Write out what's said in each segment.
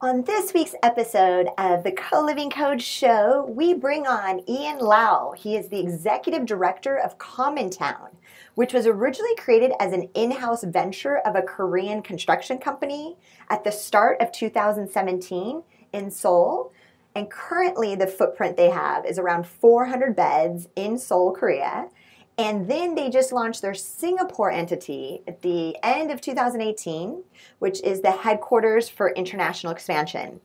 On this week's episode of the Co-Living Code Show, we bring on Ian Lau. He is the executive director of Commontown, which was originally created as an in-house venture of a Korean construction company at the start of 2017 in Seoul. And currently the footprint they have is around 400 beds in Seoul, Korea. And then they just launched their Singapore entity at the end of 2018, which is the headquarters for international expansion.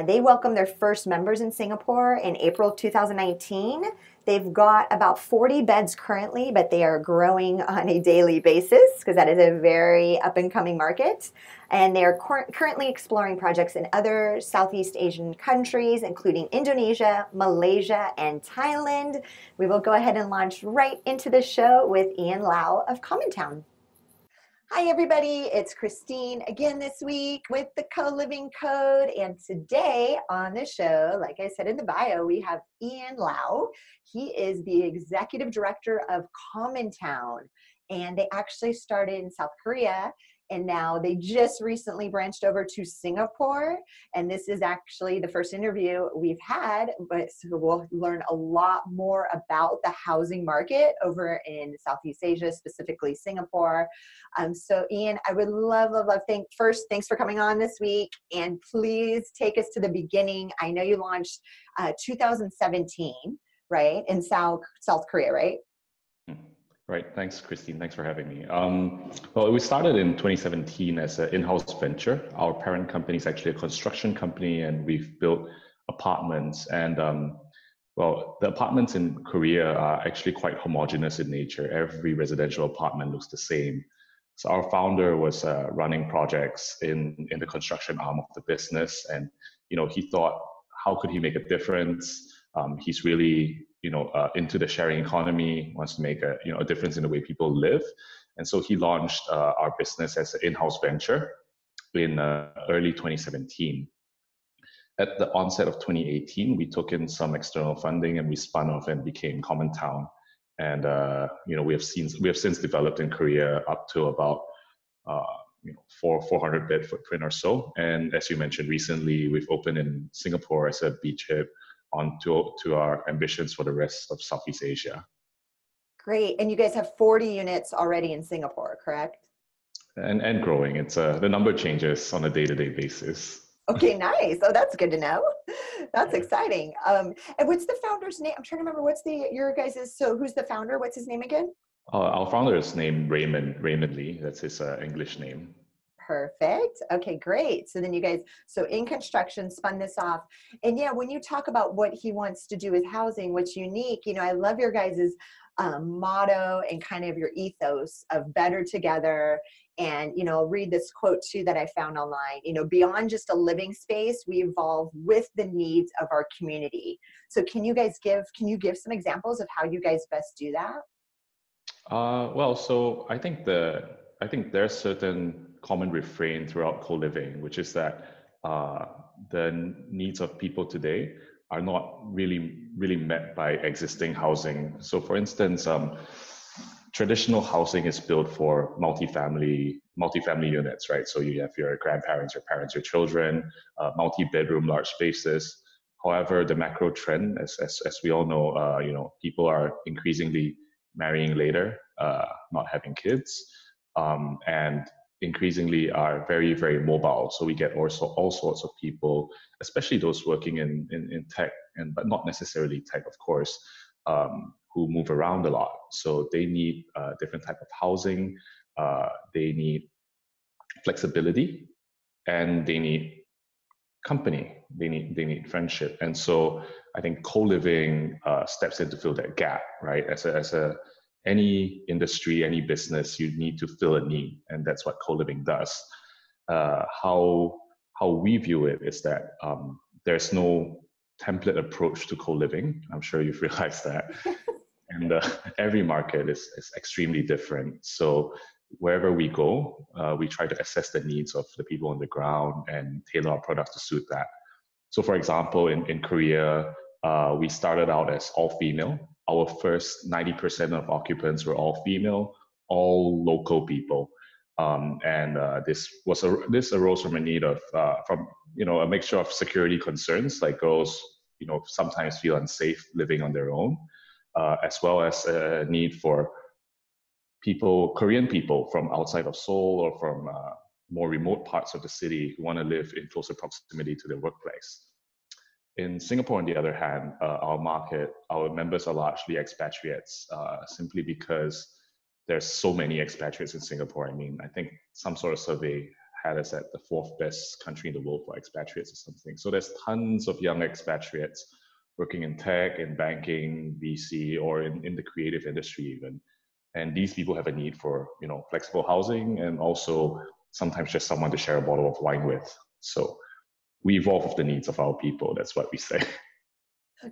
They welcomed their first members in Singapore in April of 2019. They've got about 40 beds currently, but they are growing on a daily basis because that is a very up-and-coming market. And they are currently exploring projects in other Southeast Asian countries, including Indonesia, Malaysia, and Thailand. We will go ahead and launch right into the show with Ian Lau of Commontown. Hi, everybody. It's Christine again this week with the Co-Living Code. And today on the show, like I said in the bio, we have Ian Lau. He is the executive director of Commontown. And they actually started in South Korea. And now they just recently branched over to Singapore. And this is actually the first interview we've had, but so we'll learn a lot more about the housing market over in Southeast Asia, specifically Singapore. So Ian, I would love, thanks for coming on this week. And please take us to the beginning. I know you launched 2017, right? In South Korea, right? Right. Thanks, Christine. Thanks for having me. Well, we started in 2017 as an in-house venture. Our parent company is actually a construction company, and we've built apartments. And well, the apartments in Korea are actually quite homogeneous in nature. Every residential apartment looks the same. So our founder was running projects in the construction arm of the business, and he thought, how could he make a difference? He's really into the sharing economy, wants to make a difference in the way people live. And so he launched our business as an in-house venture in early 2017. At the onset of 2018, we took in some external funding and we spun off and became Commontown. And we have since developed in Korea up to about 400 bed footprint or so. And as you mentioned, recently we've opened in Singapore as a beachhead on to our ambitions for the rest of Southeast Asia. Great. And you guys have 40 units already in Singapore, correct? And growing. It's the number changes on a day-to-day basis. Okay, nice. Oh, that's good to know. That's exciting. And what's the founder's name? I'm trying to remember who's the founder? What's his name again? Our founder is named Raymond Lee. That's his English name. Perfect. Okay, great. So then you guys, in construction, spun this off. And yeah, when you talk about what he wants to do with housing, what's unique, I love your guys' motto and kind of your ethos of better together. And, I'll read this quote too that I found online, beyond just a living space, we evolve with the needs of our community. So can you give some examples of how you guys best do that? Well, so I think there's certain common refrain throughout co-living, which is that the needs of people today are not really met by existing housing. So for instance, traditional housing is built for multifamily units, right? So you have your grandparents, your parents, your children, multi-bedroom, large spaces. However, the macro trend, as we all know, people are increasingly marrying later, not having kids, and increasingly are very, very mobile. So we get also all sorts of people, especially those working in tech, but not necessarily tech, of course, who move around a lot. So they need different type of housing, they need flexibility, and they need company, they need friendship. And so I think co-living steps in to fill that gap, right? Any industry, any business, you need to fill a need, and that's what co-living does. How we view it is that there's no template approach to co-living. I'm sure you've realized that. And every market is extremely different. So wherever we go, we try to assess the needs of the people on the ground and tailor our products to suit that. So for example, in Korea, we started out as all female. Our first 90% of occupants were all female, all local people. This arose from a need of from a mixture of security concerns, like girls sometimes feel unsafe living on their own, as well as a need for Korean people from outside of Seoul or from more remote parts of the city who want to live in closer proximity to their workplace. In Singapore, on the other hand, our members are largely expatriates, simply because there's so many expatriates in Singapore. I mean, I think some sort of survey had us at the fourth best country in the world for expatriates or something. So there's tons of young expatriates working in tech, in banking, VC, or in the creative industry even. And these people have a need for, flexible housing and also sometimes just someone to share a bottle of wine with. So we evolve with the needs of our people. That's what we say.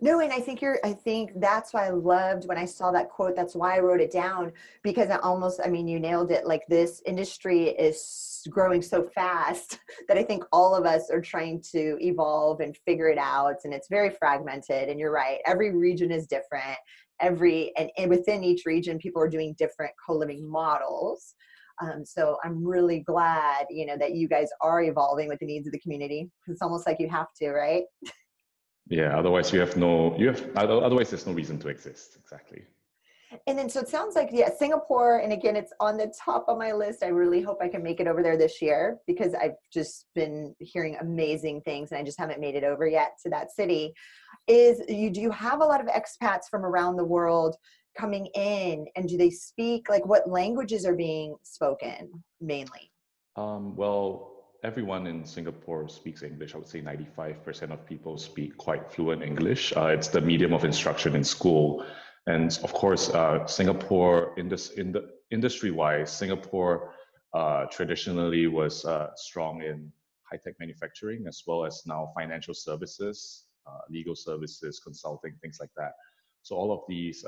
No, and I think that's why I loved when I saw that quote. That's why I wrote it down, because you nailed it. Like, this industry is growing so fast that I think all of us are trying to evolve and figure it out. And it's very fragmented. And you're right. Every region is different. And within each region, people are doing different co-living models. So I'm really glad, that you guys are evolving with the needs of the community. It's almost like you have to, right? Yeah, otherwise otherwise there's no reason to exist. Exactly. And then, so it sounds like, yeah, Singapore, and again, it's on the top of my list. I really hope I can make it over there this year, because I've just been hearing amazing things and I just haven't made it over yet to that city. Do you have a lot of expats from around the world coming in, and do they speak, like, what languages are being spoken mainly? Well, everyone in Singapore speaks English. I would say 95% of people speak quite fluent English. It's the medium of instruction in school. And of course, Singapore, industry-wise, Singapore traditionally was strong in high-tech manufacturing, as well as now financial services, legal services, consulting, things like that. So all of these,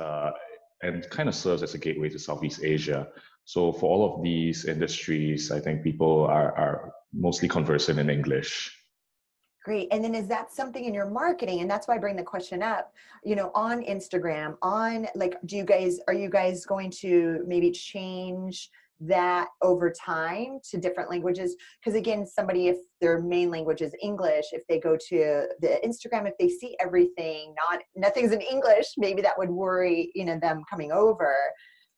and kind of serves as a gateway to Southeast Asia. So for all of these industries, I think people are mostly conversant in English. Great. And then, is that something in your marketing? And that's why I bring the question up, on Instagram, are you guys going to maybe change that over time to different languages? Because again, if their main language is English, if they go to the Instagram, if they see everything, nothing's in English, maybe that would worry, them coming over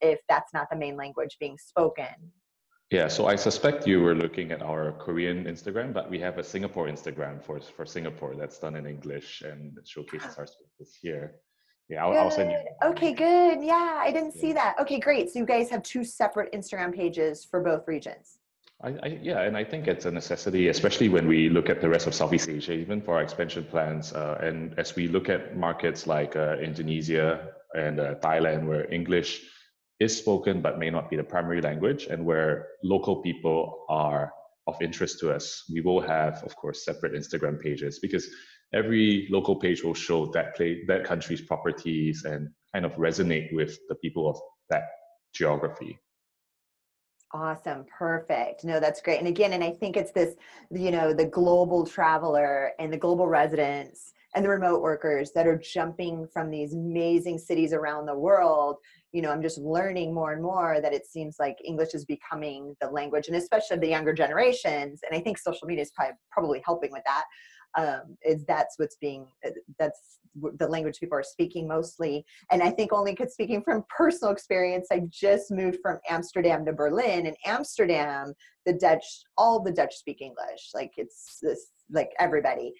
if that's not the main language being spoken. Yeah, so I suspect you were looking at our Korean Instagram, but we have a Singapore Instagram for Singapore that's done in English and it showcases our services here. Yeah, I'll send you. Okay, good. Yeah, I didn't Yeah. see that. Okay, great. So you guys have two separate Instagram pages for both regions. Yeah, and I think it's a necessity, especially when we look at the rest of Southeast Asia, even for our expansion plans. And as we look at markets like Indonesia and Thailand, where English is spoken but may not be the primary language, and where local people are of interest to us, we will have, of course, separate Instagram pages, because every local page will show that country's properties and kind of resonate with the people of that geography. Awesome. Perfect. No, that's great. And again, and I think it's this, the global traveler and the global residents and the remote workers that are jumping from these amazing cities around the world. I'm just learning more and more that it seems like English is becoming the language, and especially the younger generations. And I think social media is probably helping with that. That's the language people are speaking mostly. And I think only speaking from personal experience, I just moved from Amsterdam to Berlin. In Amsterdam, all the Dutch speak English. Like, it's this, like, everybody.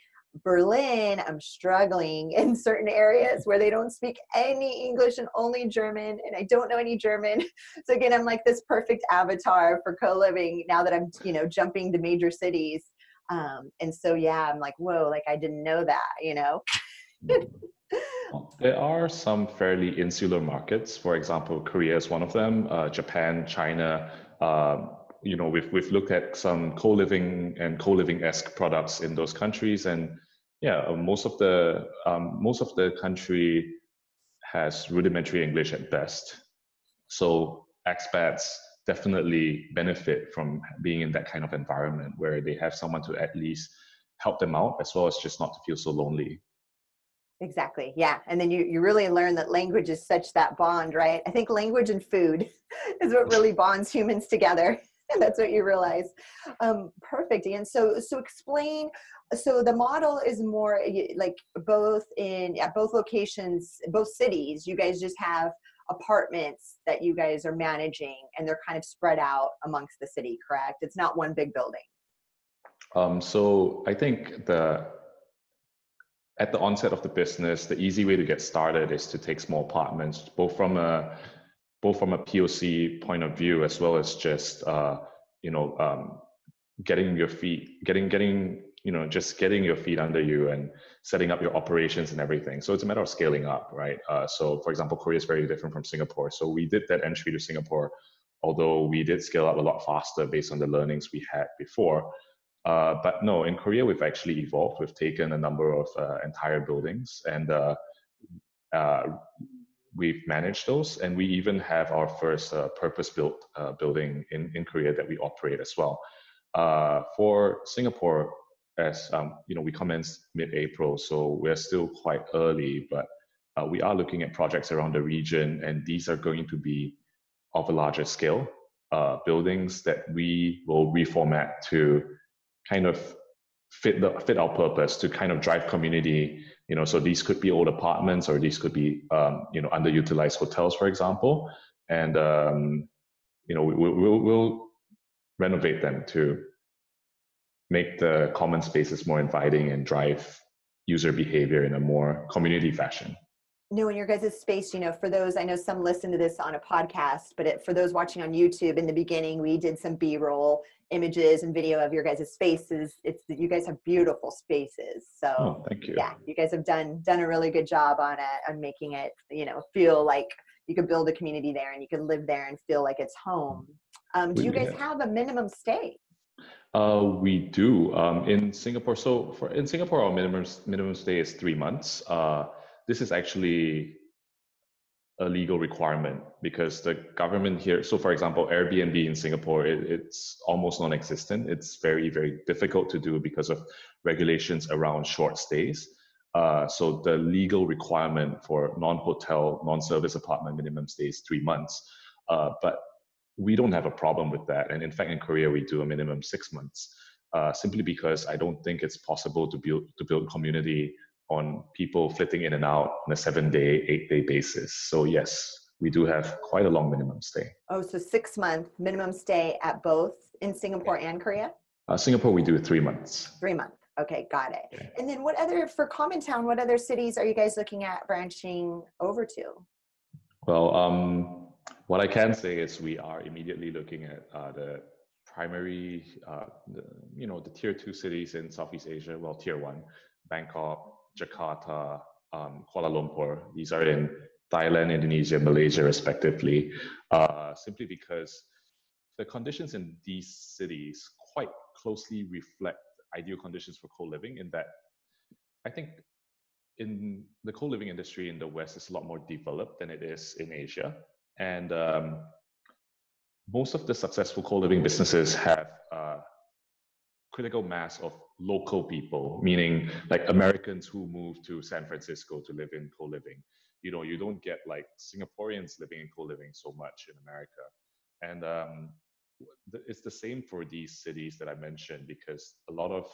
Berlin, I'm struggling in certain areas where they don't speak any English and only German, and I don't know any German. So again, I'm like this perfect avatar for co-living now that I'm, jumping to major cities. And so, yeah, I'm like, whoa, like, I didn't know that. There are some fairly insular markets. For example, Korea is one of them. Japan, China. We've looked at some co-living and co-living-esque products in those countries, and yeah, most of the country has rudimentary English at best. So expats definitely benefit from being in that kind of environment where they have someone to at least help them out, as well as just not to feel so lonely. Exactly. Yeah. And then you really learn that language is such that bond, right? I think language and food is what really bonds humans together. That's what you realize. Perfect, Ian. So explain. So the model is more like both in both locations, both cities. You guys just have apartments that you guys are managing, and they're kind of spread out amongst the city. Correct? It's not one big building. So I think at the onset of the business, the easy way to get started is to take small apartments, both from a POC point of view, as well as just getting your feet, just getting your feet under you and setting up your operations and everything. So it's a matter of scaling up, right? So for example, Korea is very different from Singapore. So we did that entry to Singapore, although we did scale up a lot faster based on the learnings we had before. But no, in Korea, we've actually evolved. We've taken a number of entire buildings and we've managed those. And we even have our first purpose-built building in Korea that we operate as well. For Singapore, as we commenced mid-April, so we're still quite early, but we are looking at projects around the region, and these are going to be of a larger scale, buildings that we will reformat to kind of fit our purpose, to kind of drive community. So these could be old apartments, or these could be underutilized hotels, for example, and we'll renovate them to make the common spaces more inviting and drive user behavior in a more community fashion. No, in your guys' space, for those, I know some listen to this on a podcast, but for those watching on YouTube, in the beginning, we did some B-roll images and video of your guys' spaces. You guys have beautiful spaces. So thank you. Yeah, you guys have done a really good job on making it, feel like you could build a community there and you could live there and feel like it's home. Do you guys have a minimum stay? We do in Singapore. So in Singapore, our minimum stay is 3 months. This is actually a legal requirement because the government here. So for example, Airbnb in Singapore, it's almost non-existent. It's very, very difficult to do because of regulations around short stays. So the legal requirement for non-hotel, non-service apartment minimum stay is 3 months. But we don't have a problem with that. And in fact, in Korea, we do a minimum 6 months, simply because I don't think it's possible to build community on people flitting in and out on a 7-day, 8-day basis. So yes, we do have quite a long minimum stay. Oh, so 6 month minimum stay at both in Singapore and Korea? Singapore, we do 3 months. 3 months. Okay, got it. Okay. And then for Commontown, what other cities are you guys looking at branching over to? Well, what I can say is we are immediately looking at the primary, the tier 2 cities in Southeast Asia. Well, tier 1, Bangkok, Jakarta, Kuala Lumpur. These are in Thailand, Indonesia, Malaysia, respectively, simply because the conditions in these cities quite closely reflect ideal conditions for co-living, in that I think in the co-living industry in the West is a lot more developed than it is in Asia. And most of the successful co-living businesses have critical mass of local people, meaning like Americans who move to San Francisco to live in co-living. You don't get like Singaporeans living in co-living so much in America. And it's the same for these cities that I mentioned, because a lot of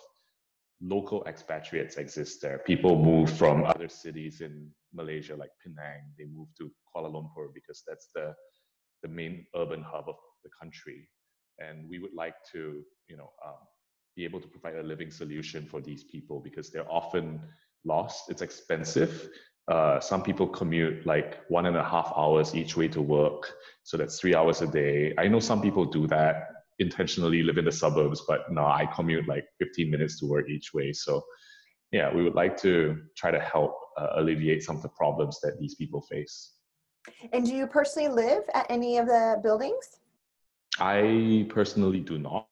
local expatriates exist there. People move from other cities in Malaysia, like Penang. They move to Kuala Lumpur because that's the main urban hub of the country. And we would like to, be able to provide a living solution for these people, because they're often lost. It's expensive. Some people commute like 1.5 hours each way to work. So that's 3 hours a day. I know some people do that, intentionally live in the suburbs, but no, I commute like 15 minutes to work each way. So yeah, we would like to try to help alleviate some of the problems that these people face. And do you personally live at any of the buildings? I personally do not.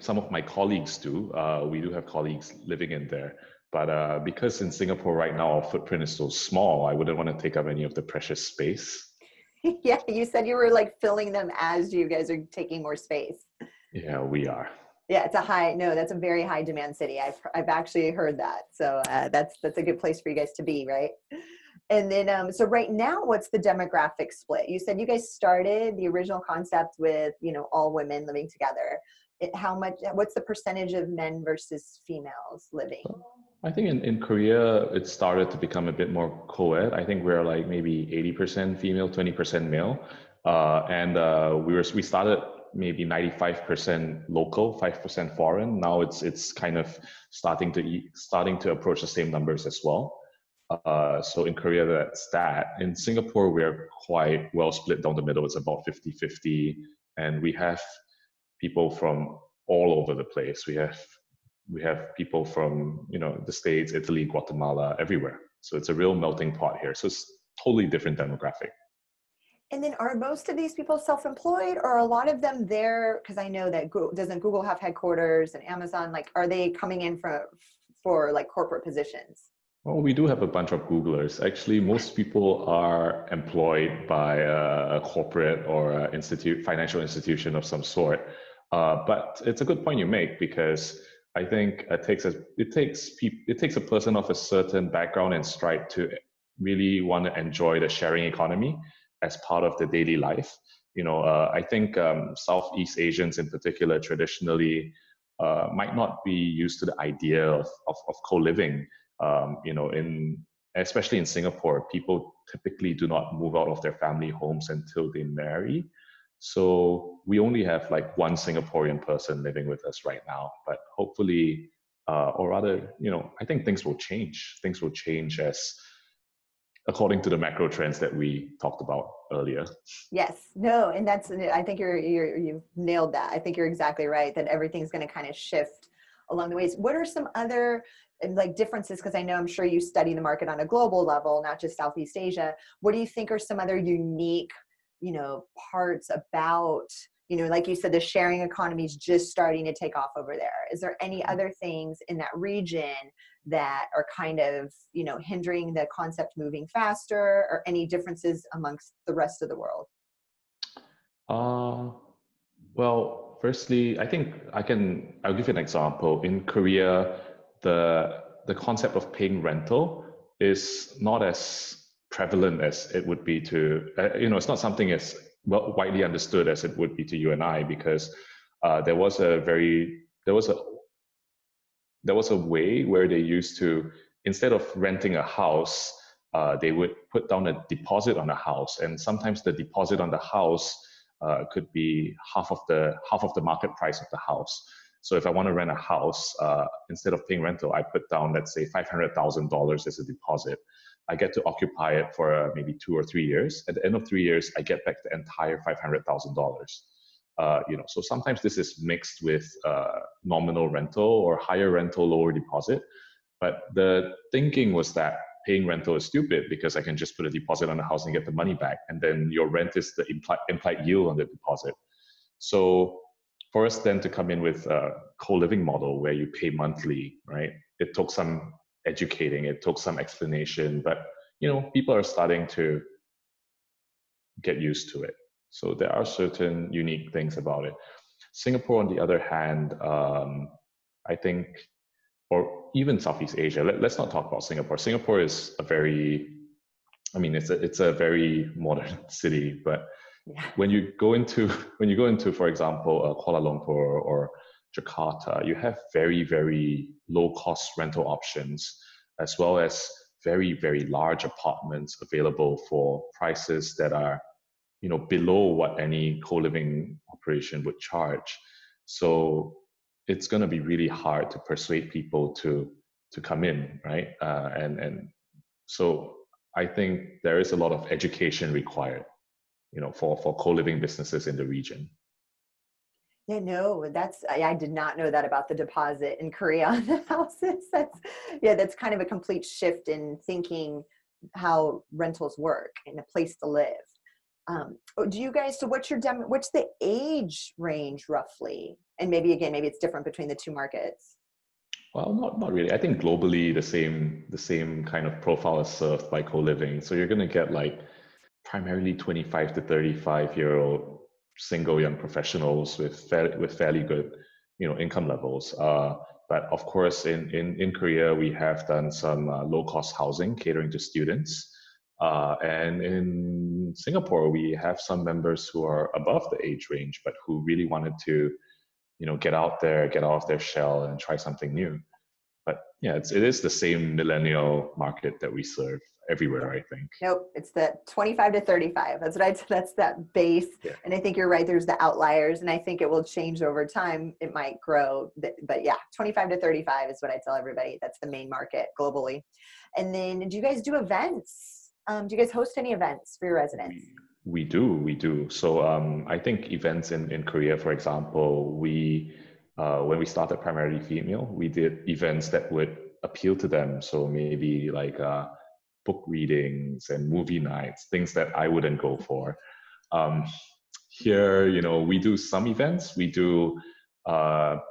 Some of my colleagues do. We do have colleagues living in there. But because in Singapore right now, our footprint is so small, I wouldn't want to take up any of the precious space. Yeah, you said you were like filling them as you guys are taking more space. Yeah, we are. Yeah, that's a very high demand city. I've actually heard that. So that's a good place for you guys to be, right? And then, so right now, what's the demographic split? You said you guys started the original concept with, all women living together. What's the percentage of men versus females living? I think in Korea, it started to become a bit more co-ed. I think we're like maybe 80% female, 20% male. We started maybe 95% local, 5% foreign. Now it's kind of starting to approach the same numbers as well. So in Korea, that's that. In Singapore, we're quite well split down the middle. It's about 50-50. And we have people from all over the place. We have people from, the States, Italy, Guatemala, everywhere. So it's a real melting pot here. So it's totally different demographic. And then are most of these people self-employed, or are a lot of them there? Because I know that doesn't Google have headquarters, and Amazon, like, are they coming in for like corporate positions? Well, we do have a bunch of Googlers. Actually, most people are employed by a corporate or a financial institution of some sort. But it's a good point you make, because I think it takes a person of a certain background and stripe to really want to enjoy the sharing economy as part of the daily life. I think Southeast Asians in particular traditionally might not be used to the idea of co-living. Especially in Singapore, people typically do not move out of their family homes until they marry. So we only have like one Singaporean person living with us right now, but hopefully, or rather, I think things will change. Things will change as according to the macro trends that we talked about earlier. Yes, no, and I think you've nailed that. I think you're exactly right that everything's going to kind of shift along the ways. What are some other like differences? Because I know I'm sure you study the market on a global level, not just Southeast Asia. What do you think are some other unique, parts about, like you said, the sharing economy is just starting to take off over there? Is there any other things in that region that are kind of, hindering the concept moving faster, or any differences amongst the rest of the world? Well, firstly, I think I'll give you an example. In Korea, the concept of paying rental is not as prevalent as it would be to, it's not something as widely understood as it would be to you and I, because there was a way where they used to, instead of renting a house, they would put down a deposit on a house, and sometimes the deposit on the house could be half of the market price of the house. So if I want to rent a house, instead of paying rental, I put down, let's say, $500,000 as a deposit. I get to occupy it for maybe 2 or 3 years. At the end of 3 years, I get back the entire $500,000. So sometimes this is mixed with nominal rental or higher rental, lower deposit. But the thinking was that paying rental is stupid because I can just put a deposit on the house and get the money back, and then your rent is the implied yield on the deposit. So for us then to come in with a co-living model where you pay monthly, right? It took some educating, it took some explanation, but people are starting to get used to it. So there are certain unique things about it. Singapore, on the other hand, I think, or even Southeast Asia. Let's not talk about Singapore. Singapore is it's a very modern city, but yeah. when you go into, for example, Kuala Lumpur or Jakarta, you have very, very low cost rental options, as well as very, very large apartments available for prices that are, below what any co-living operation would charge. So it's going to be really hard to persuade people to come in, right? And so I think there is a lot of education required, for co-living businesses in the region. Yeah, no, I did not know that about the deposit in Korea on the houses. That's kind of a complete shift in thinking how rentals work and a place to live. Do you guys, so what's the age range roughly? And maybe it's different between the two markets. Well, not really. I think globally the same kind of profile is served by co-living. So you're going to get like primarily 25 to 35-year-old single young professionals with fairly good, income levels. But of course, in Korea, we have done some low-cost housing catering to students. And in Singapore, we have some members who are above the age range, but who really wanted to, get out there, get out of their shell and try something new. But yeah, it is the same millennial market that we serve everywhere, I think. Nope, it's the 25 to 35. That's that base. Yeah. And I think you're right. There's the outliers, and I think it will change over time. It might grow, but yeah, 25 to 35 is what I tell everybody. That's the main market globally. And then, do you guys do events? Do you guys host any events for your residents? We do. So I think events in Korea, for example, when we started primarily female, we did events that would appeal to them. So maybe like book readings and movie nights, things that I wouldn't go for. Here, we do some events. We do,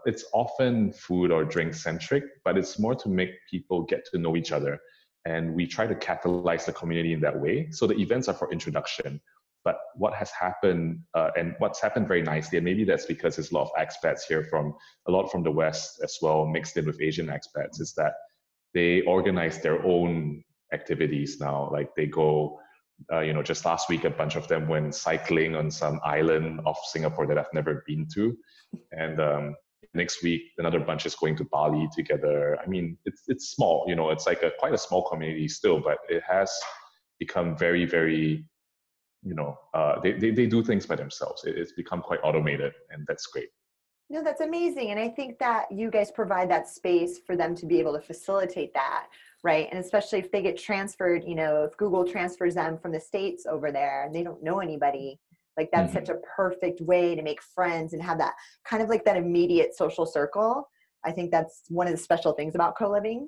it's often food or drink centric, but it's more to make people get to know each other. And we try to catalyze the community in that way. So the events are for introduction. But what has happened, and what's happened very nicely, and maybe that's because there's a lot of expats here a lot from the West as well, mixed in with Asian expats, is that they organize their own activities now. Like they go, just last week, a bunch of them went cycling on some island off Singapore that I've never been to. And next week, another bunch is going to Bali together. I mean, it's small, it's like quite a small community still, but it has become very, very, they do things by themselves. It's become quite automated, and that's great. No, that's amazing. And I think that you guys provide that space for them to be able to facilitate that, right? And especially if they get transferred, if Google transfers them from the States over there and they don't know anybody, like that's such a perfect way to make friends and have that kind of like that immediate social circle. I think that's one of the special things about co-living.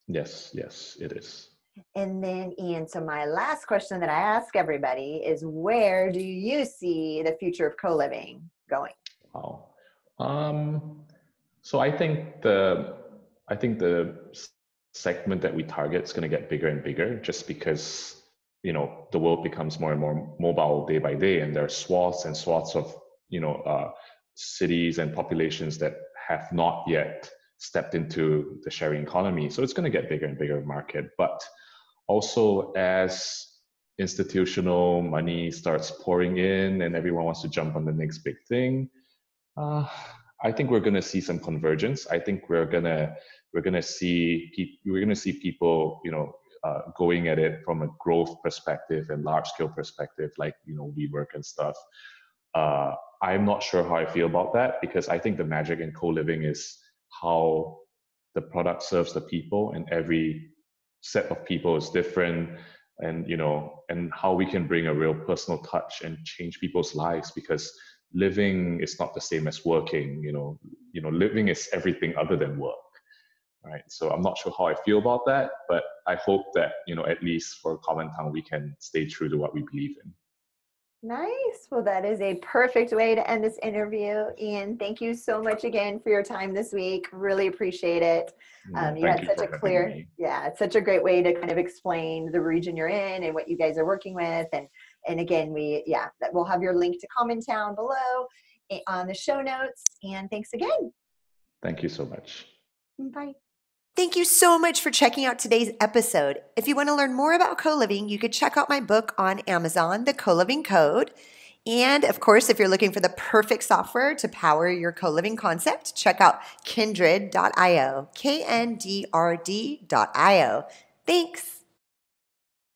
Yes, it is. And then, Ian, so my last question that I ask everybody is, where do you see the future of co-living going? Wow. So I think the segment that we target is going to get bigger and bigger, just because the world becomes more and more mobile day by day, and there are swaths and swaths of cities and populations that have not yet stepped into the sharing economy. So it's going to get bigger and bigger market. But also, as institutional money starts pouring in and everyone wants to jump on the next big thing, I think we're going to see some convergence. I think we're going to see people, going at it from a growth perspective and large scale perspective, like WeWork and stuff. I'm not sure how I feel about that, because I think the magic in co-living is how the product serves the people, and every set of people is different, and and how we can bring a real personal touch and change people's lives, because living is not the same as working. Living is everything other than work, right? So I'm not sure how I feel about that, but I hope that at least for Commontown we can stay true to what we believe in. Nice. Well, that is a perfect way to end this interview. Ian, thank you so much again for your time this week. Really appreciate it. You had such a clear, it's such a great way to kind of explain the region you're in and what you guys are working with. And again, we'll have your link to Commontown below on the show notes. And thanks again. Thank you so much. Bye. Thank you so much for checking out today's episode. If you want to learn more about co-living, you could check out my book on Amazon, The Co-Living Code. And of course, if you're looking for the perfect software to power your co-living concept, check out Kndrd.io, Kndrd.io. Thanks.